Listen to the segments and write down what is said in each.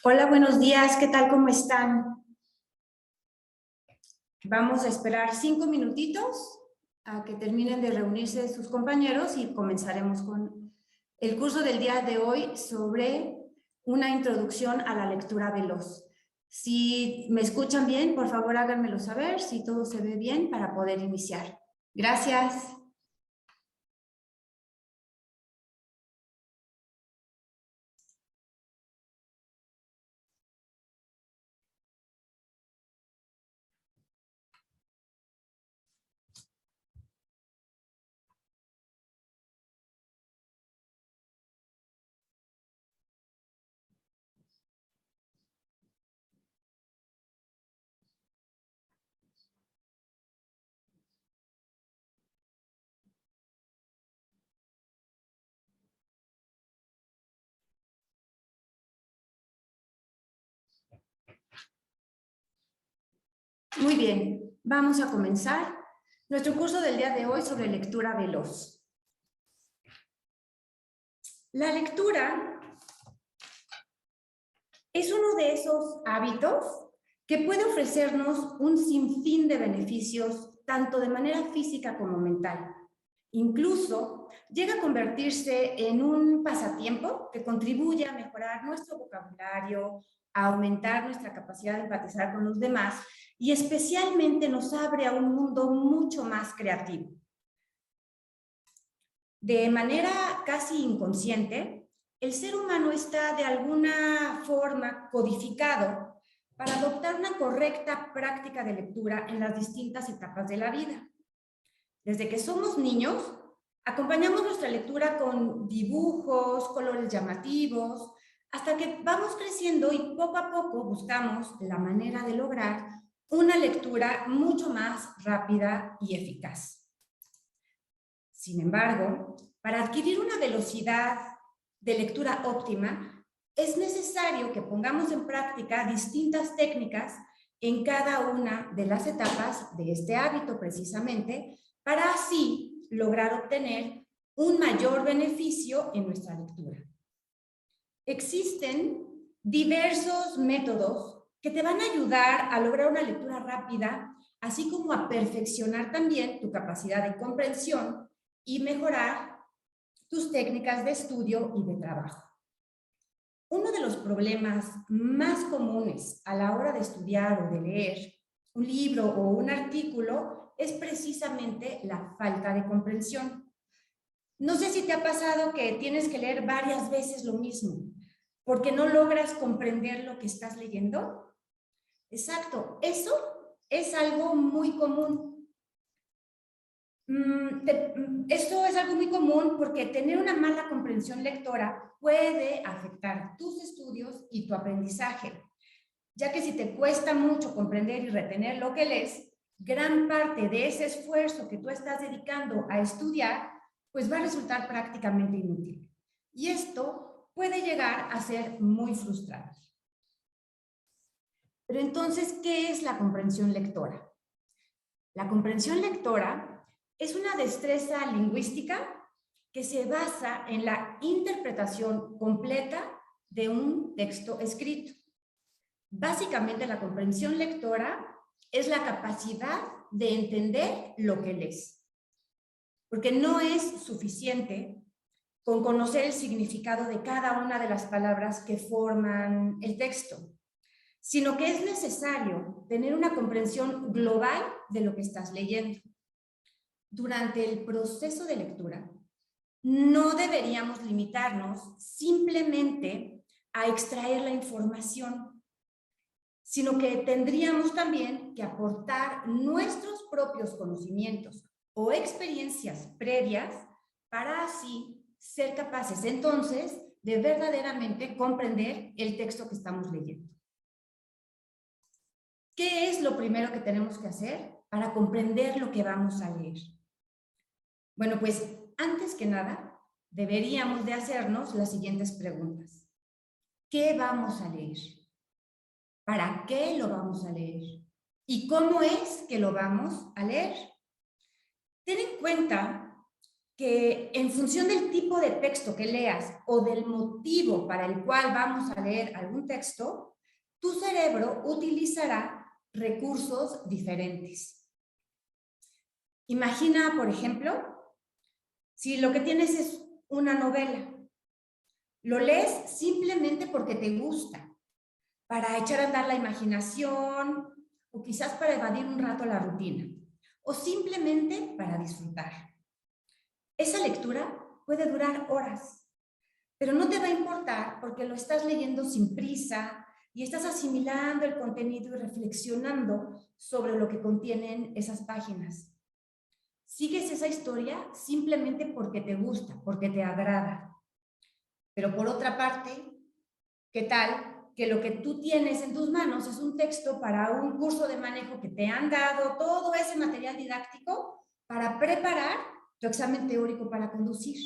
Hola, buenos días, ¿qué tal? ¿Cómo están? Vamos a esperar 5 minutitos a que terminen de reunirse sus compañeros y comenzaremos con el curso del día de hoy sobre una introducción a la lectura veloz. Si me escuchan bien, por favor háganmelo saber, si todo se ve bien para poder iniciar. Gracias. Muy bien, vamos a comenzar nuestro curso del día de hoy sobre lectura veloz. La lectura es uno de esos hábitos que puede ofrecernos un sinfín de beneficios, tanto de manera física como mental. Incluso llega a convertirse en un pasatiempo que contribuye a mejorar nuestro vocabulario, a aumentar nuestra capacidad de empatizar con los demás y especialmente nos abre a un mundo mucho más creativo. De manera casi inconsciente, el ser humano está de alguna forma codificado para adoptar una correcta práctica de lectura en las distintas etapas de la vida. Desde que somos niños, acompañamos nuestra lectura con dibujos, colores llamativos, hasta que vamos creciendo y poco a poco buscamos la manera de lograr una lectura mucho más rápida y eficaz. Sin embargo, para adquirir una velocidad de lectura óptima, es necesario que pongamos en práctica distintas técnicas en cada una de las etapas de este hábito precisamente, para así lograr obtener un mayor beneficio en nuestra lectura. Existen diversos métodos que te van a ayudar a lograr una lectura rápida, así como a perfeccionar también tu capacidad de comprensión y mejorar tus técnicas de estudio y de trabajo. Uno de los problemas más comunes a la hora de estudiar o de leer un libro o un artículo es precisamente la falta de comprensión. No sé si te ha pasado que tienes que leer varias veces lo mismo porque no logras comprender lo que estás leyendo. Exacto, eso es algo muy común. Esto es algo muy común porque tener una mala comprensión lectora puede afectar tus estudios y tu aprendizaje, ya que si te cuesta mucho comprender y retener lo que lees, gran parte de ese esfuerzo que tú estás dedicando a estudiar, pues va a resultar prácticamente inútil. Y esto puede llegar a ser muy frustrante. Pero entonces, ¿qué es la comprensión lectora? La comprensión lectora es una destreza lingüística que se basa en la interpretación completa de un texto escrito. Básicamente, la comprensión lectora es la capacidad de entender lo que lees. Porque no es suficiente con conocer el significado de cada una de las palabras que forman el texto, sino que es necesario tener una comprensión global de lo que estás leyendo. Durante el proceso de lectura, no deberíamos limitarnos simplemente a extraer la información, sino que tendríamos también que aportar nuestros propios conocimientos o experiencias previas para así ser capaces entonces de verdaderamente comprender el texto que estamos leyendo. ¿Qué es lo primero que tenemos que hacer para comprender lo que vamos a leer? Bueno, pues antes que nada, deberíamos de hacernos las siguientes preguntas. ¿Qué vamos a leer? ¿Para qué lo vamos a leer? ¿Y cómo es que lo vamos a leer? Ten en cuenta que en función del tipo de texto que leas o del motivo para el cual vamos a leer algún texto, tu cerebro utilizará recursos diferentes. Imagina, por ejemplo, si lo que tienes es una novela, lo lees simplemente porque te gusta, para echar a andar la imaginación o quizás para evadir un rato la rutina, o simplemente para disfrutar. Esa lectura puede durar horas, pero no te va a importar porque lo estás leyendo sin prisa y estás asimilando el contenido y reflexionando sobre lo que contienen esas páginas. Sigues esa historia simplemente porque te gusta, porque te agrada. Pero por otra parte, ¿qué tal que lo que tú tienes en tus manos es un texto para un curso de manejo que te han dado todo ese material didáctico para preparar tu examen teórico para conducir?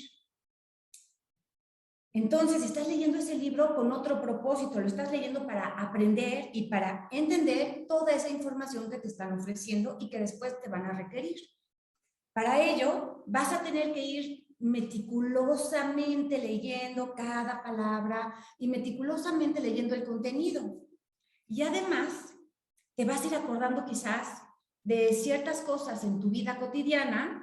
Entonces, estás leyendo ese libro con otro propósito, lo estás leyendo para aprender y para entender toda esa información que te están ofreciendo y que después te van a requerir. Para ello, vas a tener que ir meticulosamente leyendo cada palabra y meticulosamente leyendo el contenido. Y además, te vas a ir acordando quizás de ciertas cosas en tu vida cotidiana,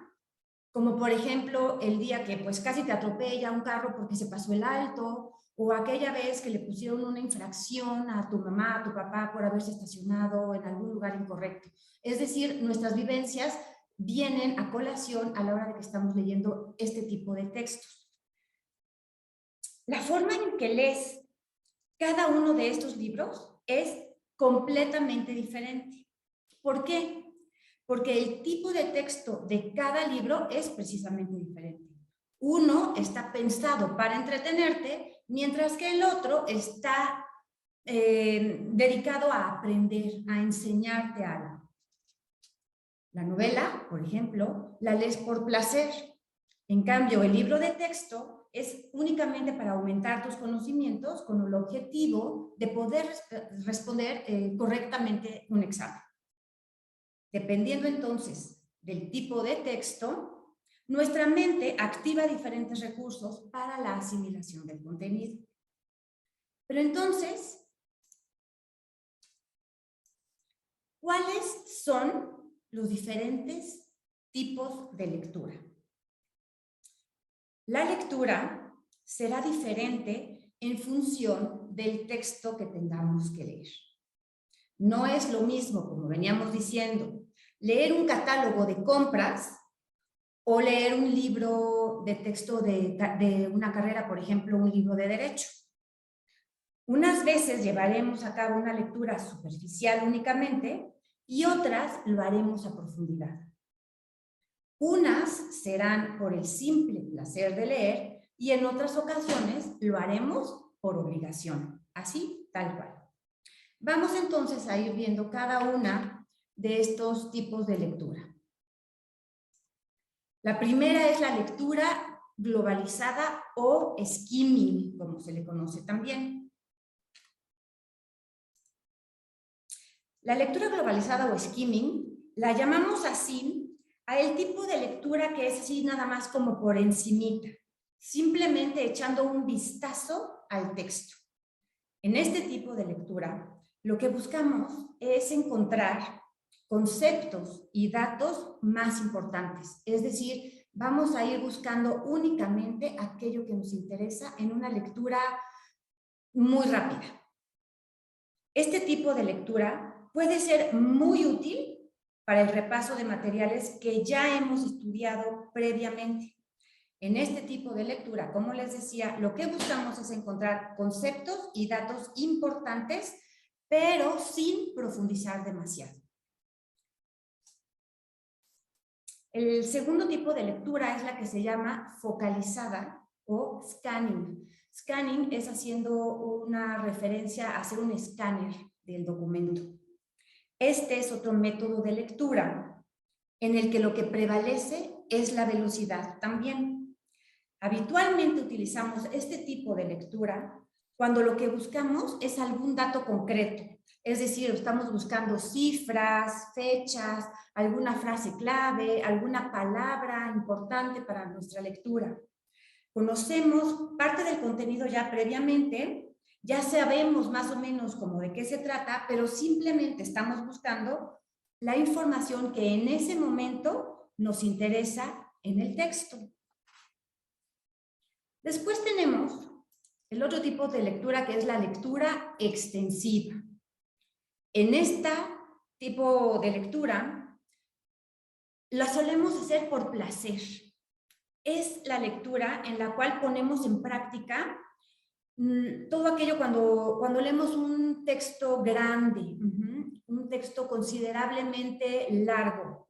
como por ejemplo el día que pues casi te atropella un carro porque se pasó el alto, o aquella vez que le pusieron una infracción a tu mamá, a tu papá por haberse estacionado en algún lugar incorrecto. Es decir, nuestras vivencias vienen a colación a la hora de que estamos leyendo este tipo de textos. La forma en que lees cada uno de estos libros es completamente diferente. ¿Por qué? Porque el tipo de texto de cada libro es precisamente diferente. Uno está pensado para entretenerte, mientras que el otro está dedicado a aprender, a enseñarte algo. La novela, por ejemplo, la lees por placer. En cambio, el libro de texto es únicamente para aumentar tus conocimientos con el objetivo de poder responder correctamente un examen. Dependiendo entonces del tipo de texto, nuestra mente activa diferentes recursos para la asimilación del contenido. Pero entonces, ¿cuáles son los diferentes tipos de lectura? La lectura será diferente en función del texto que tengamos que leer. No es lo mismo, como veníamos diciendo, leer un catálogo de compras o leer un libro de texto de una carrera, por ejemplo, un libro de derecho. Unas veces llevaremos a cabo una lectura superficial únicamente y otras lo haremos a profundidad. Unas serán por el simple placer de leer y en otras ocasiones lo haremos por obligación, así tal cual. Vamos entonces a ir viendo cada una de estos tipos de lectura. La primera es la lectura globalizada o skimming, como se le conoce también. La lectura globalizada o skimming la llamamos así a el tipo de lectura que es así nada más como por encimita, simplemente echando un vistazo al texto. En este tipo de lectura, lo que buscamos es encontrar conceptos y datos más importantes, es decir, vamos a ir buscando únicamente aquello que nos interesa en una lectura muy rápida. Este tipo de lectura puede ser muy útil para el repaso de materiales que ya hemos estudiado previamente. En este tipo de lectura, como les decía, lo que buscamos es encontrar conceptos y datos importantes, pero sin profundizar demasiado. El segundo tipo de lectura es la que se llama focalizada o scanning. Scanning es haciendo una referencia a hacer un escáner del documento. Este es otro método de lectura en el que lo que prevalece es la velocidad también. Habitualmente utilizamos este tipo de lectura cuando lo que buscamos es algún dato concreto. Es decir, estamos buscando cifras, fechas, alguna frase clave, alguna palabra importante para nuestra lectura. Conocemos parte del contenido ya previamente, ya sabemos más o menos cómo de qué se trata, pero simplemente estamos buscando la información que en ese momento nos interesa en el texto. Después tenemos el otro tipo de lectura, que es la lectura extensiva. En este tipo de lectura la solemos hacer por placer. Es la lectura en la cual ponemos en práctica todo aquello cuando leemos un texto grande, un texto considerablemente largo.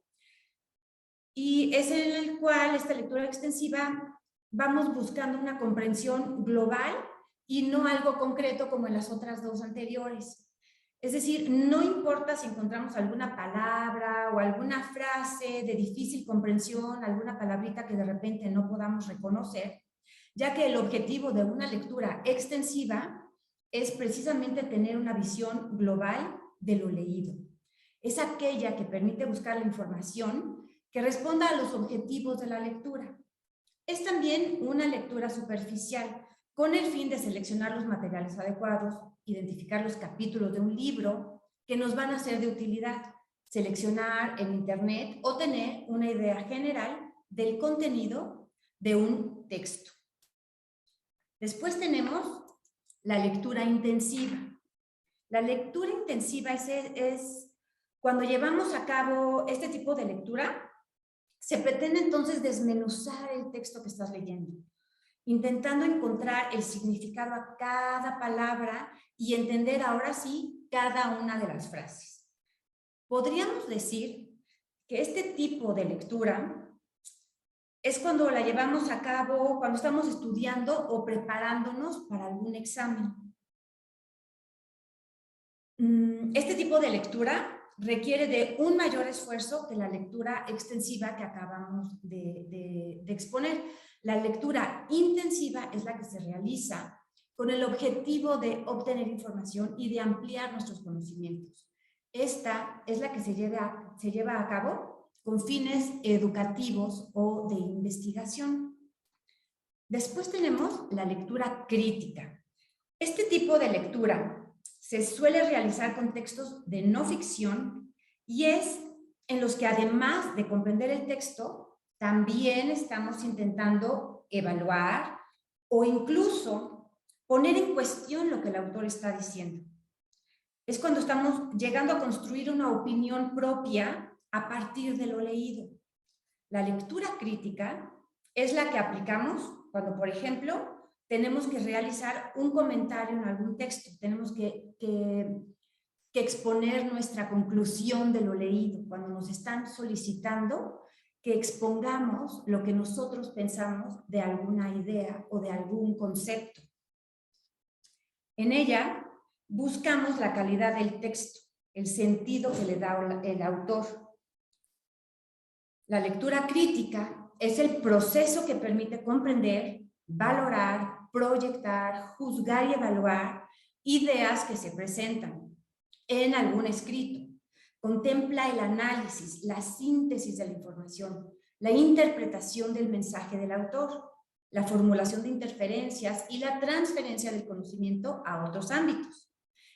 Y es en el cual esta lectura extensiva vamos buscando una comprensión global y no algo concreto como en las otras dos anteriores. Es decir, no importa si encontramos alguna palabra o alguna frase de difícil comprensión, alguna palabrita que de repente no podamos reconocer, ya que el objetivo de una lectura extensiva es precisamente tener una visión global de lo leído. Es aquella que permite buscar la información que responda a los objetivos de la lectura. Es también una lectura superficial, con el fin de seleccionar los materiales adecuados, identificar los capítulos de un libro que nos van a ser de utilidad, seleccionar en internet o tener una idea general del contenido de un texto. Después tenemos la lectura intensiva. La lectura intensiva es cuando llevamos a cabo este tipo de lectura, se pretende entonces desmenuzar el texto que estás leyendo, intentando encontrar el significado a cada palabra y entender ahora sí cada una de las frases. Podríamos decir que este tipo de lectura es cuando la llevamos a cabo, cuando estamos estudiando o preparándonos para algún examen. Este tipo de lectura requiere de un mayor esfuerzo que la lectura extensiva que acabamos de exponer. La lectura intensiva es la que se realiza con el objetivo de obtener información y de ampliar nuestros conocimientos. Esta es la que se lleva a cabo con fines educativos o de investigación. Después tenemos la lectura crítica. Este tipo de lectura se suele realizar con textos de no ficción y es en los que además de comprender el texto, también estamos intentando evaluar o incluso poner en cuestión lo que el autor está diciendo. Es cuando estamos llegando a construir una opinión propia a partir de lo leído. La lectura crítica es la que aplicamos cuando, por ejemplo, tenemos que realizar un comentario en algún texto, tenemos que exponer nuestra conclusión de lo leído, cuando nos están solicitando que expongamos lo que nosotros pensamos de alguna idea o de algún concepto. En ella buscamos la calidad del texto, el sentido que le da el autor. La lectura crítica es el proceso que permite comprender, valorar, proyectar, juzgar y evaluar ideas que se presentan en algún escrito. Contempla el análisis, la síntesis de la información, la interpretación del mensaje del autor, la formulación de interferencias y la transferencia del conocimiento a otros ámbitos.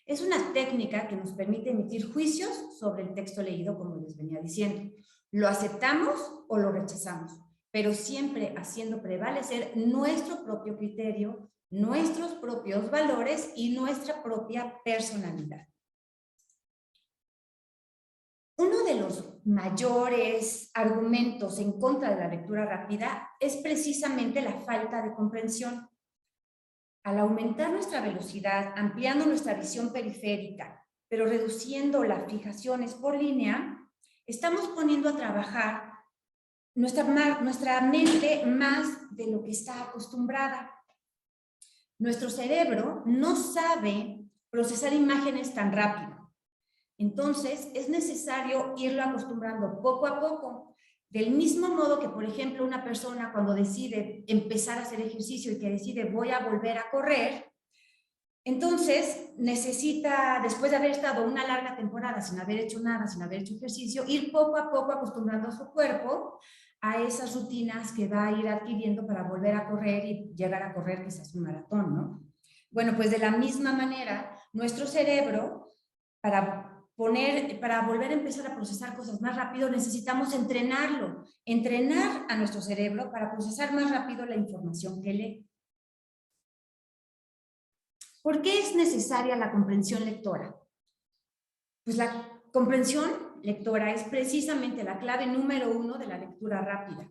Es una técnica que nos permite emitir juicios sobre el texto leído, como les venía diciendo. Lo aceptamos o lo rechazamos, pero siempre haciendo prevalecer nuestro propio criterio, nuestros propios valores y nuestra propia personalidad. Uno de los mayores argumentos en contra de la lectura rápida es precisamente la falta de comprensión. Al aumentar nuestra velocidad, ampliando nuestra visión periférica, pero reduciendo las fijaciones por línea, estamos poniendo a trabajar nuestra mente más de lo que está acostumbrada. Nuestro cerebro no sabe procesar imágenes tan rápido. Entonces, es necesario irlo acostumbrando poco a poco. Del mismo modo que, por ejemplo, una persona cuando decide empezar a hacer ejercicio y que decide voy a volver a correr, Entonces, necesita, después de haber estado una larga temporada sin haber hecho nada, sin haber hecho ejercicio, ir poco a poco acostumbrando a su cuerpo a esas rutinas que va a ir adquiriendo para volver a correr y llegar a correr quizás un maratón, ¿no? Bueno, pues de la misma manera, nuestro cerebro, para volver a empezar a procesar cosas más rápido, necesitamos entrenarlo, entrenar a nuestro cerebro para procesar más rápido la información que lee. ¿Por qué es necesaria la comprensión lectora? Pues la comprensión lectora es precisamente la clave número 1 de la lectura rápida.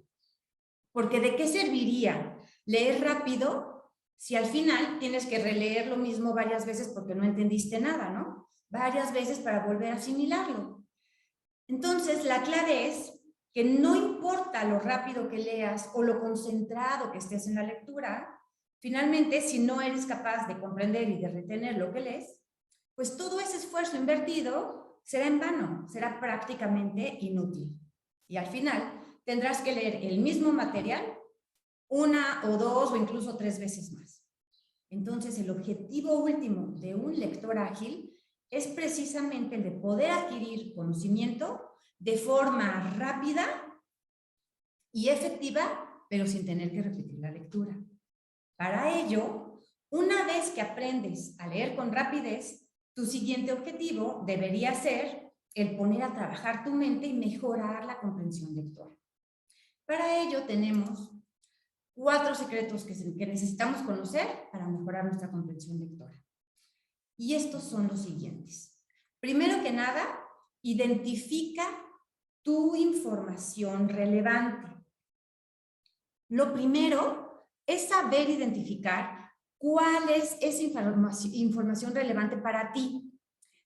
Porque ¿de qué serviría leer rápido si al final tienes que releer lo mismo varias veces porque no entendiste nada, ¿no? Varias veces para volver a asimilarlo. Entonces, la clave es que no importa lo rápido que leas o lo concentrado que estés en la lectura, finalmente, si no eres capaz de comprender y de retener lo que lees, pues todo ese esfuerzo invertido será en vano, será prácticamente inútil. Y al final tendrás que leer el mismo material 1 o 2 o incluso 3 veces más. Entonces, el objetivo último de un lector ágil es precisamente el de poder adquirir conocimiento de forma rápida y efectiva, pero sin tener que repetir la lectura. Para ello, una vez que aprendes a leer con rapidez, tu siguiente objetivo debería ser el poner a trabajar tu mente y mejorar la comprensión lectora. Para ello tenemos 4 secretos que necesitamos conocer para mejorar nuestra comprensión lectora. Y estos son los siguientes. Primero que nada, identifica tu información relevante. Lo primero es saber identificar cuál es esa información relevante para ti.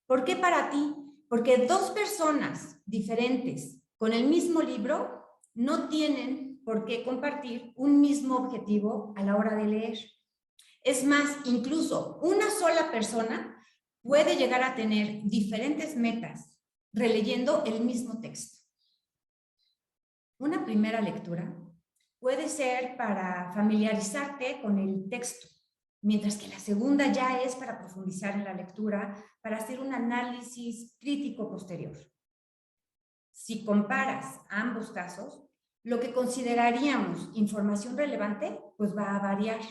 ¿Por qué para ti? Porque 2 personas diferentes con el mismo libro no tienen por qué compartir un mismo objetivo a la hora de leer. Es más, incluso una sola persona puede llegar a tener diferentes metas releyendo el mismo texto. Una primera lectura puede ser para familiarizarte con el texto, mientras que la segunda ya es para profundizar en la lectura, para hacer un análisis crítico posterior. Si comparas ambos casos, lo que consideraríamos información relevante, pues va a variar.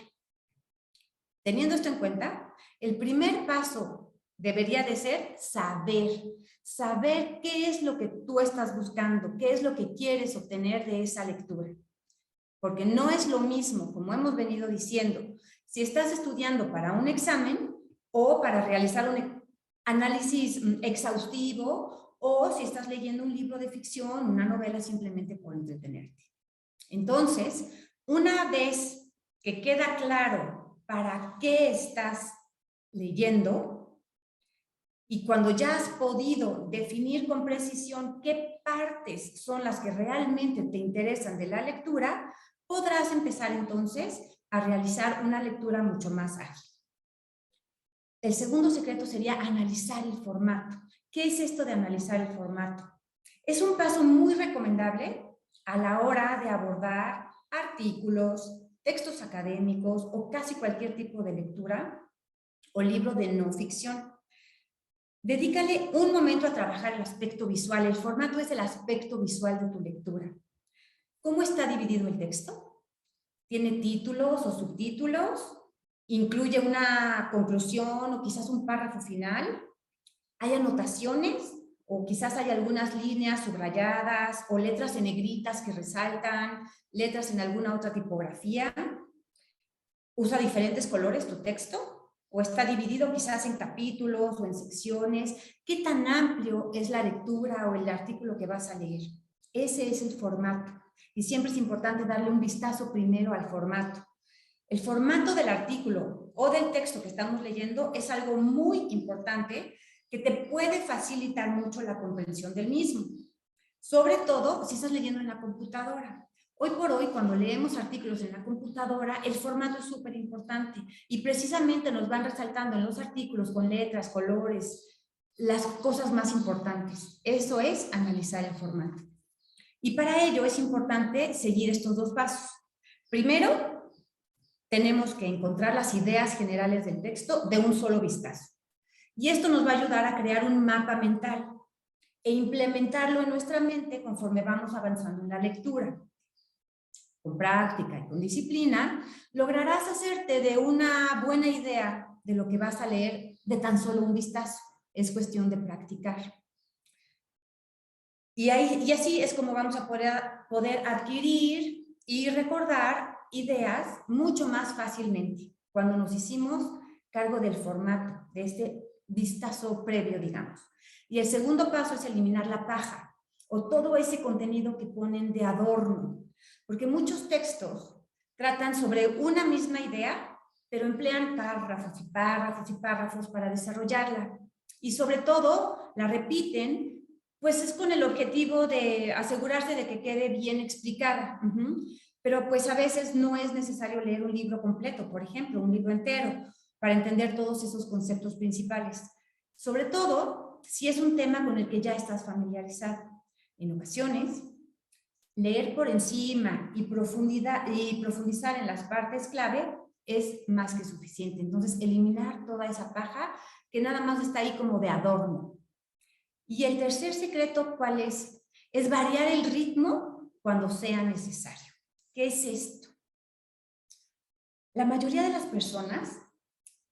Teniendo esto en cuenta, el primer paso debería de ser saber qué es lo que tú estás buscando, qué es lo que quieres obtener de esa lectura. Porque no es lo mismo, como hemos venido diciendo, si estás estudiando para un examen o para realizar un análisis exhaustivo o si estás leyendo un libro de ficción, una novela simplemente por entretenerte. Entonces, una vez que queda claro para qué estás leyendo y cuando ya has podido definir con precisión qué partes son las que realmente te interesan de la lectura, podrás empezar entonces a realizar una lectura mucho más ágil. El segundo secreto sería analizar el formato. ¿Qué es esto de analizar el formato? Es un paso muy recomendable a la hora de abordar artículos, textos académicos o casi cualquier tipo de lectura o libro de no ficción. Dedícale un momento a trabajar el aspecto visual. El formato es el aspecto visual de tu lectura. ¿Cómo está dividido el texto? ¿Tiene títulos o subtítulos? ¿Incluye una conclusión o quizás un párrafo final? ¿Hay anotaciones? O quizás hay algunas líneas subrayadas o letras en negritas que resaltan, letras en alguna otra tipografía. ¿Usa diferentes colores tu texto? ¿O está dividido quizás en capítulos o en secciones? ¿Qué tan amplio es la lectura o el artículo que vas a leer? Ese es el formato. Y siempre es importante darle un vistazo primero al formato. El formato del artículo o del texto que estamos leyendo es algo muy importante que te puede facilitar mucho la comprensión del mismo. Sobre todo si estás leyendo en la computadora. Hoy por hoy, cuando leemos artículos en la computadora, el formato es súper importante y precisamente nos van resaltando en los artículos con letras, colores, las cosas más importantes. Eso es analizar el formato. Y para ello es importante seguir estos 2 pasos. Primero, tenemos que encontrar las ideas generales del texto de un solo vistazo. Y esto nos va a ayudar a crear un mapa mental e implementarlo en nuestra mente conforme vamos avanzando en la lectura. Con práctica y con disciplina, lograrás hacerte de una buena idea de lo que vas a leer de tan solo un vistazo. Es cuestión de practicar. Y así es como vamos a poder adquirir y recordar ideas mucho más fácilmente cuando nos hicimos cargo del formato, de este vistazo previo, digamos. Y el segundo paso es eliminar la paja o todo ese contenido que ponen de adorno, porque muchos textos tratan sobre una misma idea, pero emplean párrafos y párrafos y párrafos para desarrollarla. Y sobre todo, la repiten, pues es con el objetivo de asegurarse de que quede bien explicada. Pero pues a veces no es necesario leer un libro completo, por ejemplo, un libro entero, para entender todos esos conceptos principales. Sobre todo, si es un tema con el que ya estás familiarizado. En ocasiones, leer por encima y profundizar en las partes clave es más que suficiente. Entonces, eliminar toda esa paja que nada más está ahí como de adorno. Y el tercer secreto, ¿cuál es? Es variar el ritmo cuando sea necesario. ¿Qué es esto? La mayoría de las personas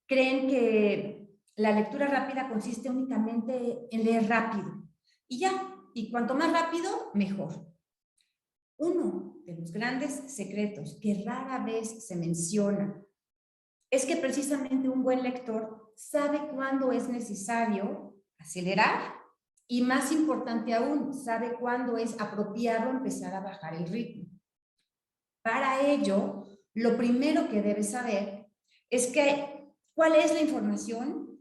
creen que la lectura rápida consiste únicamente en leer rápido. Y ya, y cuanto más rápido, mejor. Uno de los grandes secretos que rara vez se menciona es que precisamente un buen lector sabe cuándo es necesario acelerar y, más importante aún, sabe cuándo es apropiado empezar a bajar el ritmo. Para ello, lo primero que debes saber es cuál es la información,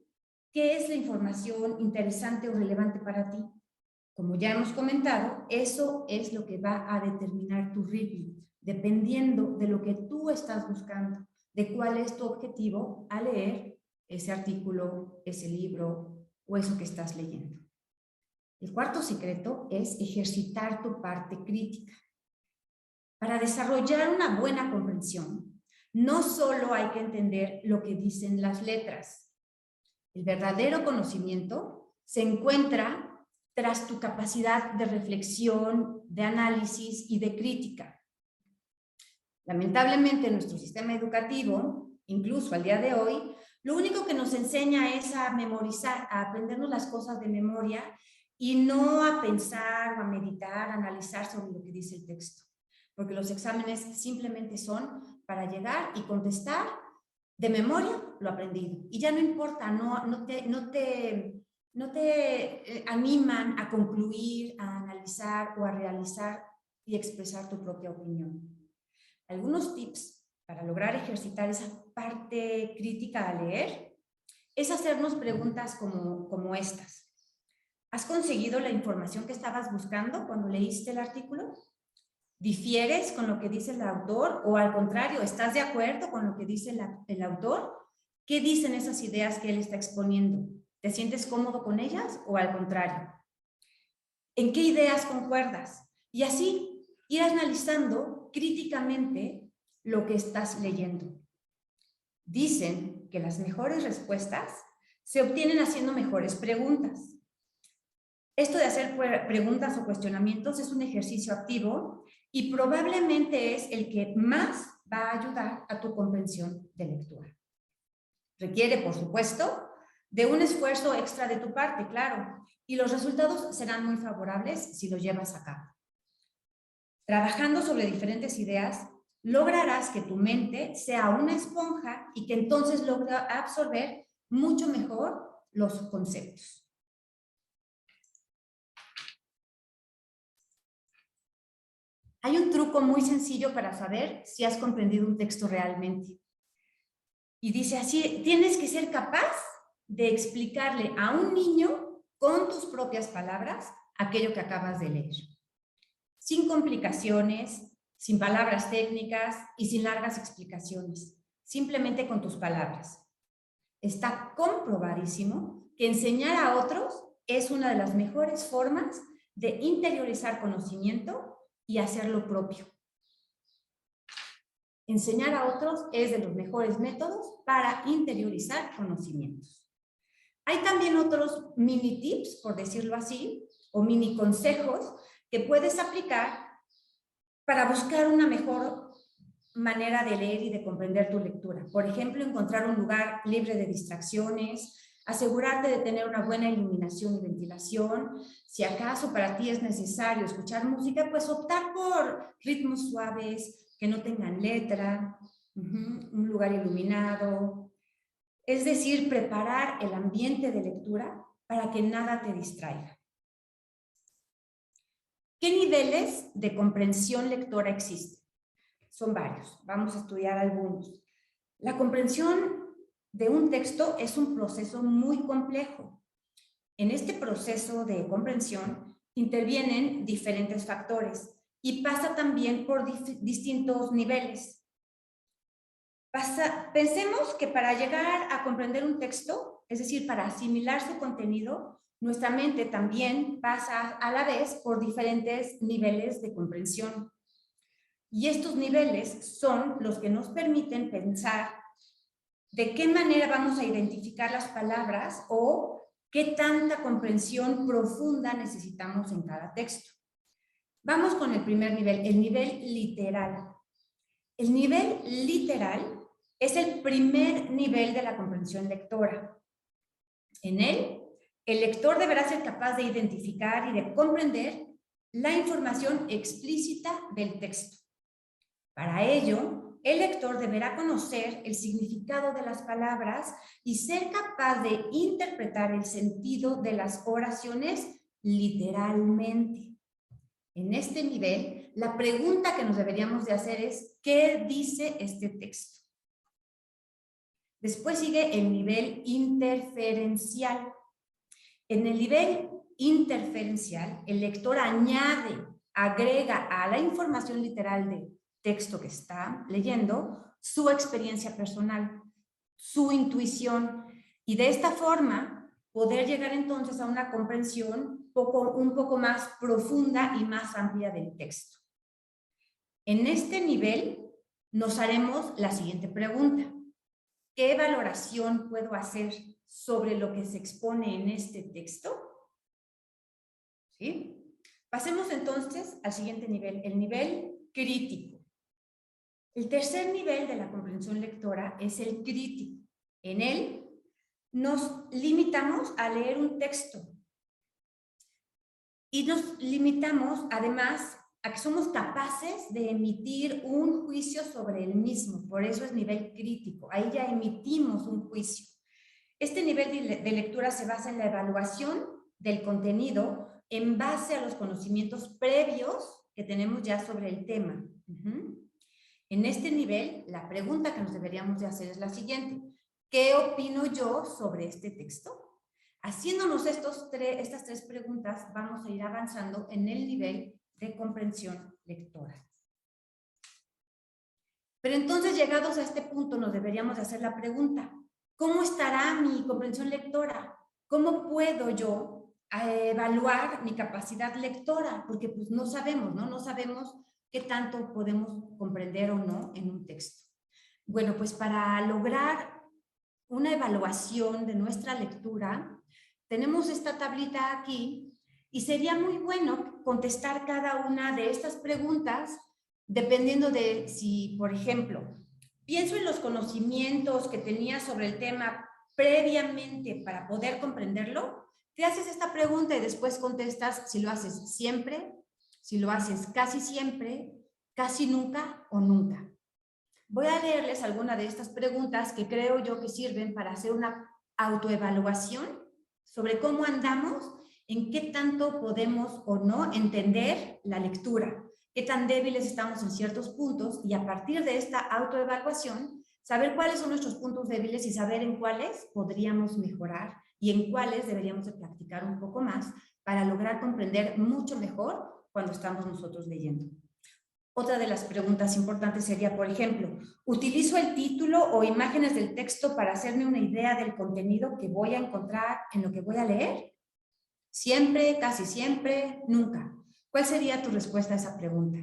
qué es la información interesante o relevante para ti. Como ya hemos comentado, eso es lo que va a determinar tu ritmo, dependiendo de lo que tú estás buscando, de cuál es tu objetivo al leer ese artículo, ese libro o eso que estás leyendo. El cuarto secreto es ejercitar tu parte crítica. Para desarrollar una buena comprensión, no solo hay que entender lo que dicen las letras. El verdadero conocimiento se encuentra tras tu capacidad de reflexión, de análisis y de crítica. Lamentablemente, nuestro sistema educativo, incluso al día de hoy, lo único que nos enseña es a memorizar, a aprendernos las cosas de memoria y no a pensar o a meditar, a analizar sobre lo que dice el texto. Porque los exámenes simplemente son para llegar y contestar de memoria lo aprendido. Y ya no importa, no te animan a concluir, a analizar o a realizar y expresar tu propia opinión. Algunos tips para lograr ejercitar esa parte crítica a leer es hacernos preguntas como estas. ¿Has conseguido la información que estabas buscando cuando leíste el artículo? ¿Difieres con lo que dice el autor o al contrario, estás de acuerdo con lo que dice el autor? ¿Qué dicen esas ideas que él está exponiendo? ¿Te sientes cómodo con ellas o al contrario? ¿En qué ideas concuerdas? Y así ir analizando críticamente lo que estás leyendo. Dicen que las mejores respuestas se obtienen haciendo mejores preguntas. Esto de hacer preguntas o cuestionamientos es un ejercicio activo y probablemente es el que más va a ayudar a tu comprensión de lectura. Requiere, por supuesto, de un esfuerzo extra de tu parte, claro, y los resultados serán muy favorables si lo llevas a cabo. Trabajando sobre diferentes ideas, lograrás que tu mente sea una esponja y que entonces logre absorber mucho mejor los conceptos. Hay un truco muy sencillo para saber si has comprendido un texto realmente. Y dice así, tienes que ser capaz de explicarle a un niño con tus propias palabras aquello que acabas de leer. Sin complicaciones, sin palabras técnicas y sin largas explicaciones. Simplemente con tus palabras. Está comprobadísimo que enseñar a otros es una de las mejores formas de interiorizar conocimiento y hacerlo propio. Enseñar a otros es de los mejores métodos para interiorizar conocimientos. Hay también otros mini tips, por decirlo así, o mini consejos que puedes aplicar para buscar una mejor manera de leer y de comprender tu lectura. Por ejemplo, encontrar un lugar libre de distracciones, asegurarte de tener una buena iluminación y ventilación. Si acaso para ti es necesario escuchar música, pues optar por ritmos suaves, que no tengan letra, un lugar iluminado. Es decir, preparar el ambiente de lectura para que nada te distraiga. ¿Qué niveles de comprensión lectora existen? Son varios, vamos a estudiar algunos. La comprensión de un texto es un proceso muy complejo. En este proceso de comprensión intervienen diferentes factores y pasa también por distintos niveles. Pensemos que para llegar a comprender un texto, es decir, para asimilar su contenido, nuestra mente también pasa a la vez por diferentes niveles de comprensión. Y estos niveles son los que nos permiten pensar de qué manera vamos a identificar las palabras o qué tanta comprensión profunda necesitamos en cada texto. Vamos con el primer nivel, el nivel literal. El nivel literal es el primer nivel de la comprensión lectora. En él, el lector deberá ser capaz de identificar y de comprender la información explícita del texto. Para ello, el lector deberá conocer el significado de las palabras y ser capaz de interpretar el sentido de las oraciones literalmente. En este nivel, la pregunta que nos deberíamos de hacer es, ¿qué dice este texto? Después sigue el nivel interferencial. En el nivel interferencial, el lector agrega a la información literal del texto que está leyendo su experiencia personal, su intuición, y de esta forma poder llegar entonces a una comprensión un poco más profunda y más amplia del texto. En este nivel nos haremos la siguiente pregunta. ¿Qué valoración puedo hacer sobre lo que se expone en este texto? ¿Sí? Pasemos entonces al siguiente nivel, el nivel crítico. El tercer nivel de la comprensión lectora es el crítico. En él nos limitamos a leer un texto y nos limitamos además a que somos capaces de emitir un juicio sobre el mismo. Por eso es nivel crítico. Ahí ya emitimos un juicio. Este nivel de lectura se basa en la evaluación del contenido en base a los conocimientos previos que tenemos ya sobre el tema. En este nivel, la pregunta que nos deberíamos de hacer es la siguiente. ¿Qué opino yo sobre este texto? Haciéndonos estas tres preguntas, vamos a ir avanzando en el nivel de comprensión lectora. Pero entonces, llegados a este punto, nos deberíamos de hacer la pregunta, ¿cómo estará mi comprensión lectora? ¿Cómo puedo yo evaluar mi capacidad lectora? Porque pues no sabemos, ¿no? No sabemos qué tanto podemos comprender o no en un texto. Bueno, pues para lograr una evaluación de nuestra lectura, tenemos esta tablita aquí y sería muy bueno contestar cada una de estas preguntas dependiendo de si, por ejemplo, pienso en los conocimientos que tenía sobre el tema previamente para poder comprenderlo, te haces esta pregunta y después contestas si lo haces siempre, si lo haces casi siempre, casi nunca o nunca. Voy a leerles algunas de estas preguntas que creo yo que sirven para hacer una autoevaluación sobre cómo andamos, en qué tanto podemos o no entender la lectura, qué tan débiles estamos en ciertos puntos y a partir de esta autoevaluación, saber cuáles son nuestros puntos débiles y saber en cuáles podríamos mejorar y en cuáles deberíamos de practicar un poco más para lograr comprender mucho mejor cuando estamos nosotros leyendo. Otra de las preguntas importantes sería, por ejemplo, ¿utilizo el título o imágenes del texto para hacerme una idea del contenido que voy a encontrar en lo que voy a leer? ¿Siempre, casi siempre, nunca? ¿Cuál sería tu respuesta a esa pregunta?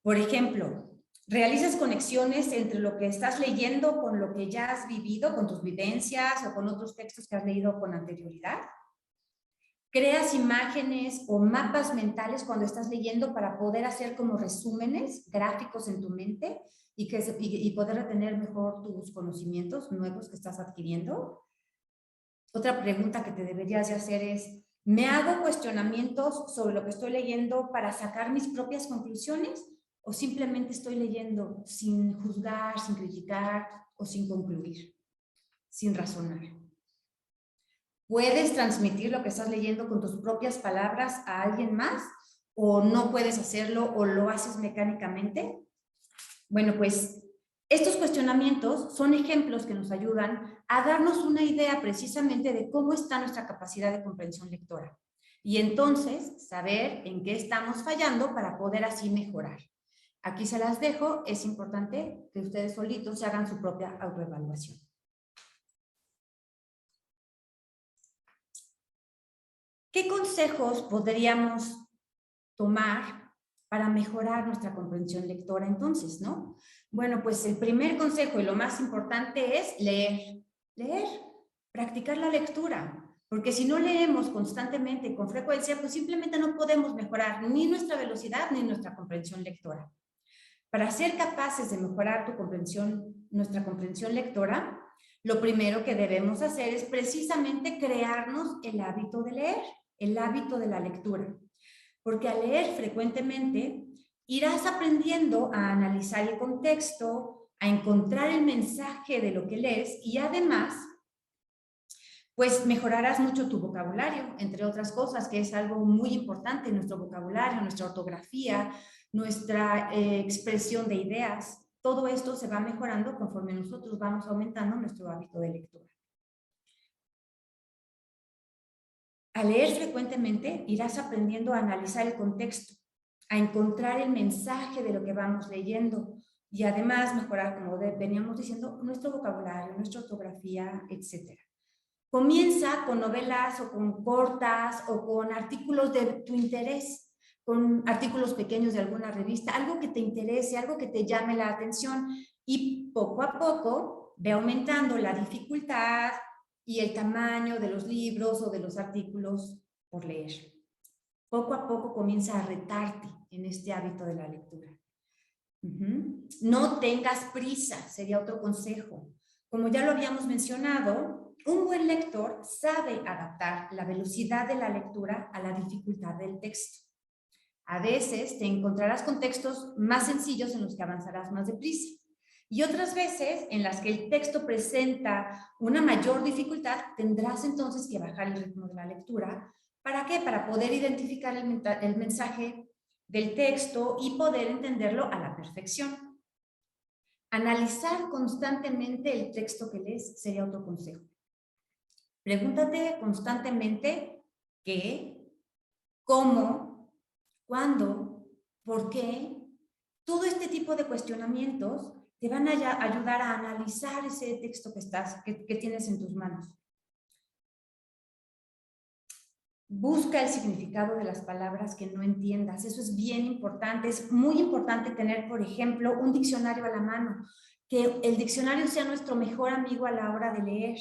Por ejemplo, ¿Realizas conexiones entre lo que estás leyendo con lo que ya has vivido, con tus vivencias o con otros textos que has leído con anterioridad? ¿Creas imágenes o mapas mentales cuando estás leyendo para poder hacer como resúmenes gráficos en tu mente y poder retener mejor tus conocimientos nuevos que estás adquiriendo? Otra pregunta que te deberías de hacer es, ¿me hago cuestionamientos sobre lo que estoy leyendo para sacar mis propias conclusiones? ¿O simplemente estoy leyendo sin juzgar, sin criticar o sin concluir, sin razonar? ¿Puedes transmitir lo que estás leyendo con tus propias palabras a alguien más? ¿O no puedes hacerlo o lo haces mecánicamente? Bueno, pues estos cuestionamientos son ejemplos que nos ayudan a darnos una idea precisamente de cómo está nuestra capacidad de comprensión lectora. Y entonces saber en qué estamos fallando para poder así mejorar. Aquí se las dejo, es importante que ustedes solitos se hagan su propia autoevaluación. ¿Qué consejos podríamos tomar para mejorar nuestra comprensión lectora entonces, no? Bueno, pues el primer consejo y lo más importante es leer. Leer, practicar la lectura. Porque si no leemos constantemente y con frecuencia, pues simplemente no podemos mejorar ni nuestra velocidad ni nuestra comprensión lectora. Para ser capaces de mejorar nuestra comprensión lectora, lo primero que debemos hacer es precisamente crearnos el hábito de leer, el hábito de la lectura. Porque al leer frecuentemente irás aprendiendo a analizar el contexto, a encontrar el mensaje de lo que lees y además, pues mejorarás mucho tu vocabulario, entre otras cosas, que es algo muy importante en nuestro vocabulario, nuestra ortografía, nuestra expresión de ideas. Todo esto se va mejorando conforme nosotros vamos aumentando nuestro hábito de lectura. Al leer frecuentemente irás aprendiendo a analizar el contexto, a encontrar el mensaje de lo que vamos leyendo y además mejorar, como veníamos diciendo, nuestro vocabulario, nuestra ortografía, etc. Comienza con novelas o con cortas o con artículos de tu interés, con artículos pequeños de alguna revista, algo que te interese, algo que te llame la atención y poco a poco ve aumentando la dificultad y el tamaño de los libros o de los artículos por leer. Poco a poco comienza a retarte en este hábito de la lectura. No tengas prisa, sería otro consejo. Como ya lo habíamos mencionado, un buen lector sabe adaptar la velocidad de la lectura a la dificultad del texto. A veces te encontrarás con textos más sencillos en los que avanzarás más deprisa. Y otras veces, en las que el texto presenta una mayor dificultad, tendrás entonces que bajar el ritmo de la lectura. ¿Para qué? Para poder identificar el mensaje del texto y poder entenderlo a la perfección. Analizar constantemente el texto que lees sería otro consejo. Pregúntate constantemente qué, cómo, cuándo, por qué. Todo este tipo de cuestionamientos te van a ayudar a analizar ese texto que tienes en tus manos. Busca el significado de las palabras que no entiendas. Eso es bien importante. Es muy importante tener, por ejemplo, un diccionario a la mano. Que el diccionario sea nuestro mejor amigo a la hora de leer.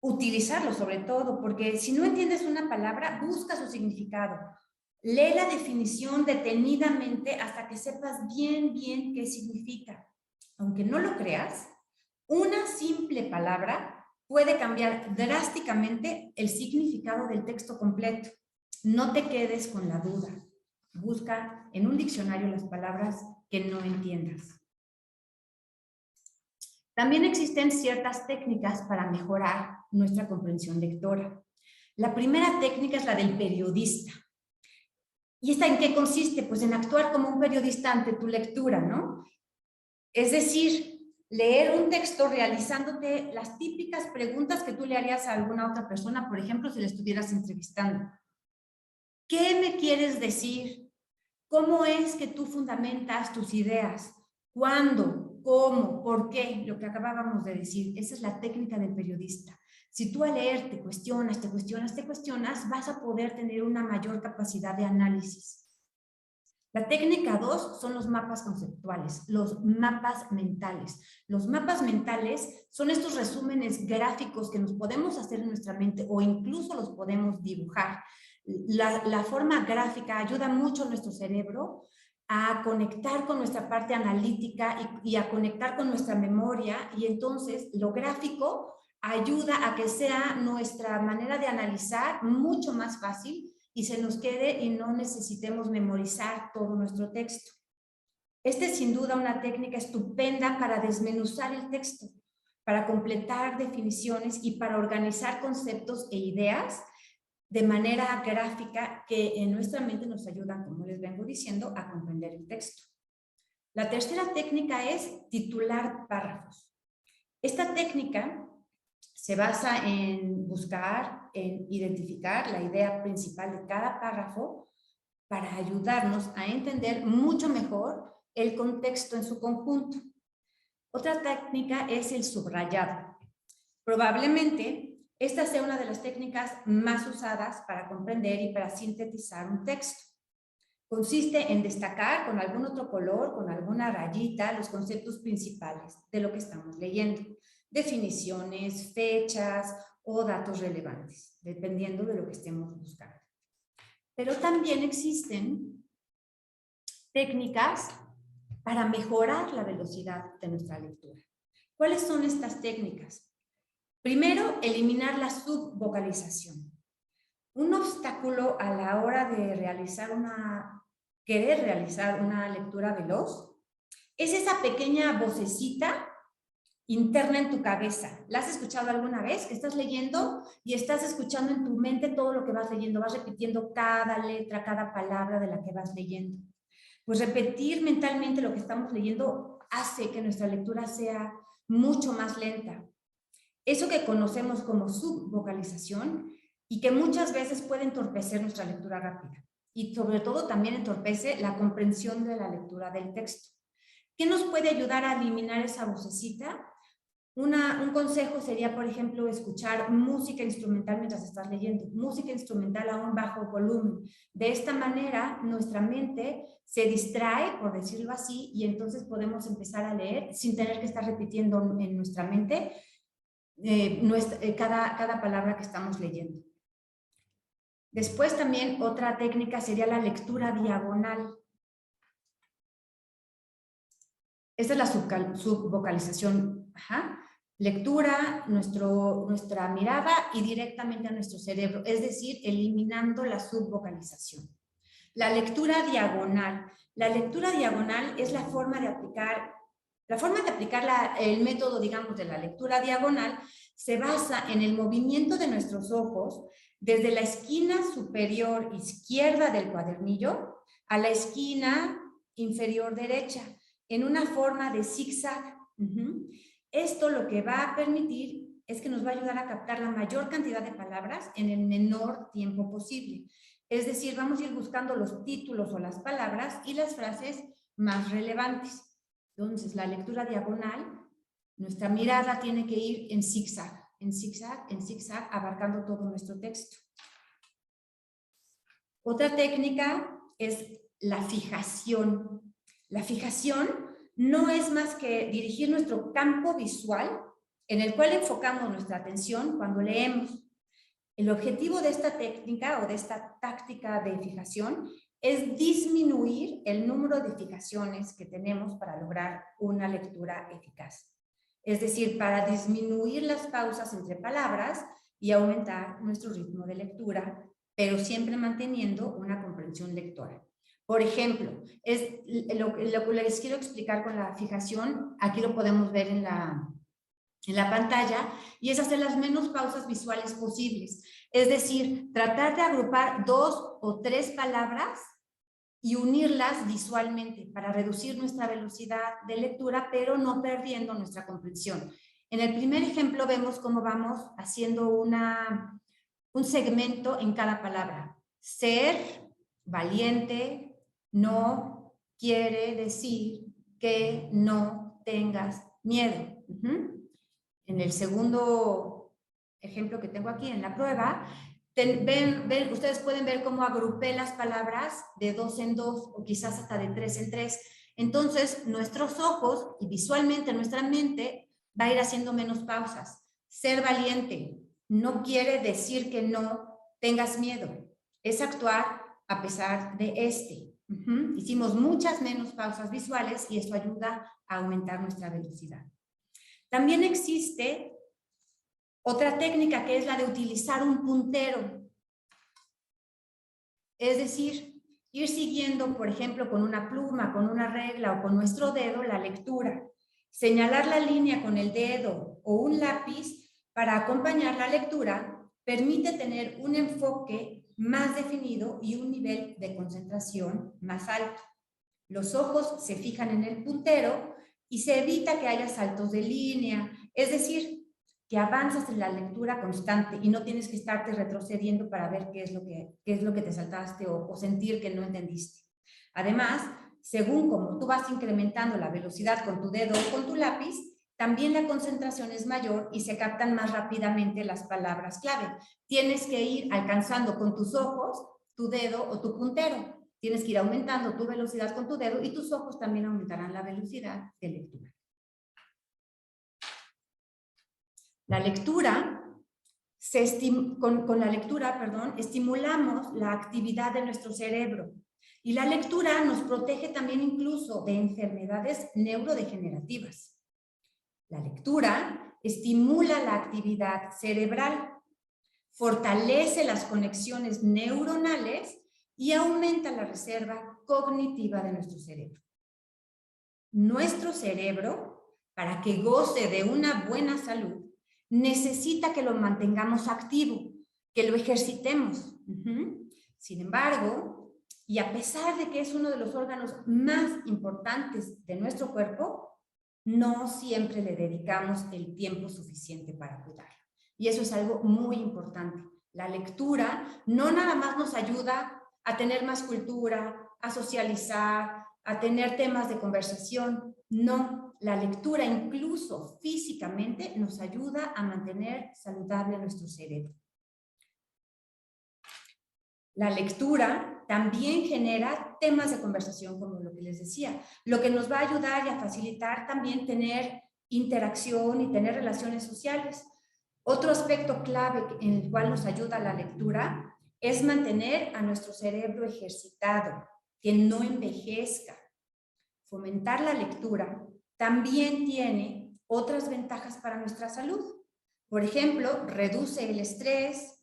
Utilizarlo sobre todo, porque si no entiendes una palabra, busca su significado. Lee la definición detenidamente hasta que sepas bien qué significa. Aunque no lo creas, una simple palabra puede cambiar drásticamente el significado del texto completo. No te quedes con la duda. Busca en un diccionario las palabras que no entiendas. También existen ciertas técnicas para mejorar nuestra comprensión lectora. La primera técnica es la del periodista. ¿Y esta en qué consiste? Pues en actuar como un periodista ante tu lectura, ¿no? Es decir, leer un texto realizándote las típicas preguntas que tú le harías a alguna otra persona, por ejemplo, si le estuvieras entrevistando. ¿Qué me quieres decir? ¿Cómo es que tú fundamentas tus ideas? ¿Cuándo? ¿Cómo? ¿Por qué? Lo que acabábamos de decir. Esa es la técnica del periodista. Si tú al leer te cuestionas, vas a poder tener una mayor capacidad de análisis. La técnica 2 son los mapas conceptuales, los mapas mentales. Los mapas mentales son estos resúmenes gráficos que nos podemos hacer en nuestra mente o incluso los podemos dibujar. La forma gráfica ayuda mucho a nuestro cerebro a conectar con nuestra parte analítica y a conectar con nuestra memoria, y entonces lo gráfico ayuda a que sea nuestra manera de analizar mucho más fácil y se nos quede y no necesitemos memorizar todo nuestro texto. Esta es sin duda una técnica estupenda para desmenuzar el texto, para completar definiciones y para organizar conceptos e ideas de manera gráfica que en nuestra mente nos ayudan, como les vengo diciendo, a comprender el texto. La tercera técnica es titular párrafos. Esta técnica se basa en buscar, en identificar la idea principal de cada párrafo para ayudarnos a entender mucho mejor el contexto en su conjunto. Otra técnica es el subrayado. Probablemente esta sea una de las técnicas más usadas para comprender y para sintetizar un texto. Consiste en destacar con algún otro color, con alguna rayita, los conceptos principales de lo que estamos leyendo. Definiciones, fechas o datos relevantes, dependiendo de lo que estemos buscando. Pero también existen técnicas para mejorar la velocidad de nuestra lectura. ¿Cuáles son estas técnicas? Primero, eliminar la subvocalización. Un obstáculo a la hora de querer realizar una lectura veloz es esa pequeña vocecita interna en tu cabeza. ¿La has escuchado alguna vez? Que estás leyendo y estás escuchando en tu mente todo lo que vas leyendo, vas repitiendo cada letra, cada palabra de la que vas leyendo. Pues repetir mentalmente lo que estamos leyendo hace que nuestra lectura sea mucho más lenta. Eso que conocemos como subvocalización y que muchas veces puede entorpecer nuestra lectura rápida y sobre todo también entorpece la comprensión de la lectura del texto. ¿Qué nos puede ayudar a eliminar esa vocecita? Un consejo sería, por ejemplo, escuchar música instrumental mientras estás leyendo, música instrumental a un bajo volumen. De esta manera, nuestra mente se distrae, por decirlo así, y entonces podemos empezar a leer sin tener que estar repitiendo en nuestra mente cada palabra que estamos leyendo. Después también otra técnica sería la lectura diagonal. Esta es la subvocalización. Lectura, nuestra mirada y directamente a nuestro cerebro, es decir, eliminando la subvocalización. La lectura diagonal. La lectura diagonal es la forma de aplicar el método, digamos, de la lectura diagonal se basa en el movimiento de nuestros ojos desde la esquina superior izquierda del cuadernillo a la esquina inferior derecha, en una forma de zigzag. Esto lo que va a permitir es que nos va a ayudar a captar la mayor cantidad de palabras en el menor tiempo posible. Es decir, vamos a ir buscando los títulos o las palabras y las frases más relevantes. Entonces, la lectura diagonal, nuestra mirada tiene que ir en zigzag, abarcando todo nuestro texto. Otra técnica es la fijación. La fijación no es más que dirigir nuestro campo visual en el cual enfocamos nuestra atención cuando leemos. El objetivo de esta técnica o de esta táctica de fijación es disminuir el número de fijaciones que tenemos para lograr una lectura eficaz. Es decir, para disminuir las pausas entre palabras y aumentar nuestro ritmo de lectura, pero siempre manteniendo una comprensión lectora. Por ejemplo, lo que les quiero explicar con la fijación, aquí lo podemos ver en la pantalla, y es hacer las menos pausas visuales posibles. Es decir, tratar de agrupar 2 o 3 palabras y unirlas visualmente para reducir nuestra velocidad de lectura, pero no perdiendo nuestra comprensión. En el primer ejemplo vemos cómo vamos haciendo un segmento en cada palabra. Ser, valiente, no quiere decir que no tengas miedo. En el segundo ejemplo que tengo aquí en la prueba, Ustedes pueden ver cómo agrupé las palabras de 2 en 2 o quizás hasta de 3 en 3. Entonces, nuestros ojos y visualmente nuestra mente va a ir haciendo menos pausas. Ser valiente no quiere decir que no tengas miedo. Es actuar a pesar de este. Hicimos muchas menos pausas visuales y eso ayuda a aumentar nuestra velocidad. También existe otra técnica que es la de utilizar un puntero. Es decir, ir siguiendo, por ejemplo, con una pluma, con una regla o con nuestro dedo la lectura. Señalar la línea con el dedo o un lápiz para acompañar la lectura permite tener un enfoque más definido y un nivel de concentración más alto. Los ojos se fijan en el puntero y se evita que haya saltos de línea, es decir, que avanzas en la lectura constante y no tienes que estarte retrocediendo para ver qué es lo que te saltaste o sentir que no entendiste. Además, según como tú vas incrementando la velocidad con tu dedo o con tu lápiz, también la concentración es mayor y se captan más rápidamente las palabras clave. Tienes que ir alcanzando con tus ojos tu dedo o tu puntero. Tienes que ir aumentando tu velocidad con tu dedo y tus ojos también aumentarán la velocidad de lectura. La lectura, con la lectura, estimulamos la actividad de nuestro cerebro y la lectura nos protege también incluso de enfermedades neurodegenerativas. La lectura estimula la actividad cerebral, fortalece las conexiones neuronales y aumenta la reserva cognitiva de nuestro cerebro. Nuestro cerebro, para que goce de una buena salud, necesita que lo mantengamos activo, que lo ejercitemos. Sin embargo, y a pesar de que es uno de los órganos más importantes de nuestro cuerpo, no siempre le dedicamos el tiempo suficiente para cuidarlo. Y eso es algo muy importante. La lectura no nada más nos ayuda a tener más cultura, a socializar, a tener temas de conversación. No, la lectura incluso físicamente nos ayuda a mantener saludable nuestro cerebro. La lectura también genera temas de conversación, como lo que les decía, lo que nos va a ayudar y a facilitar también tener interacción y tener relaciones sociales. Otro aspecto clave en el cual nos ayuda la lectura es mantener a nuestro cerebro ejercitado, que no envejezca. Fomentar la lectura también tiene otras ventajas para nuestra salud. Por ejemplo, reduce el estrés,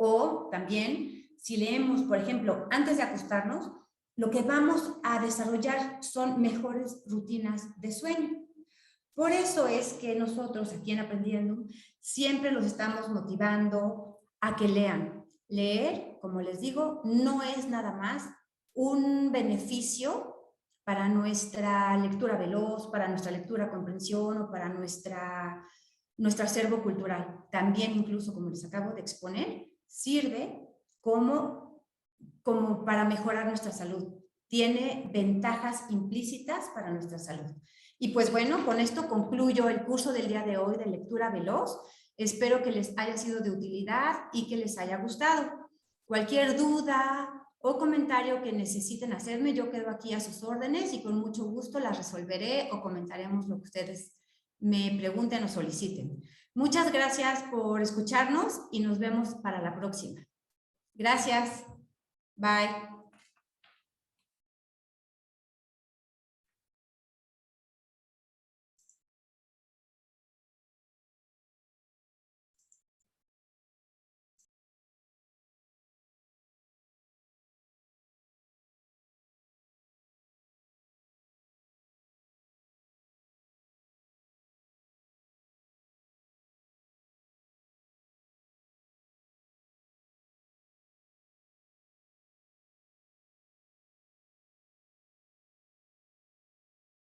o también, si leemos, por ejemplo, antes de acostarnos, lo que vamos a desarrollar son mejores rutinas de sueño. Por eso es que nosotros aquí en Aprendiendo siempre los estamos motivando a que lean. Leer, como les digo, no es nada más un beneficio para nuestra lectura veloz, para nuestra lectura comprensión o para nuestro acervo cultural. También incluso, como les acabo de exponer, sirve como para mejorar nuestra salud. Tiene ventajas implícitas para nuestra salud. Y pues bueno, con esto concluyo el curso del día de hoy de lectura veloz. Espero que les haya sido de utilidad y que les haya gustado. Cualquier duda o comentario que necesiten hacerme, yo quedo aquí a sus órdenes y con mucho gusto las resolveré o comentaremos lo que ustedes me pregunten o soliciten. Muchas gracias por escucharnos y nos vemos para la próxima. Gracias. Bye.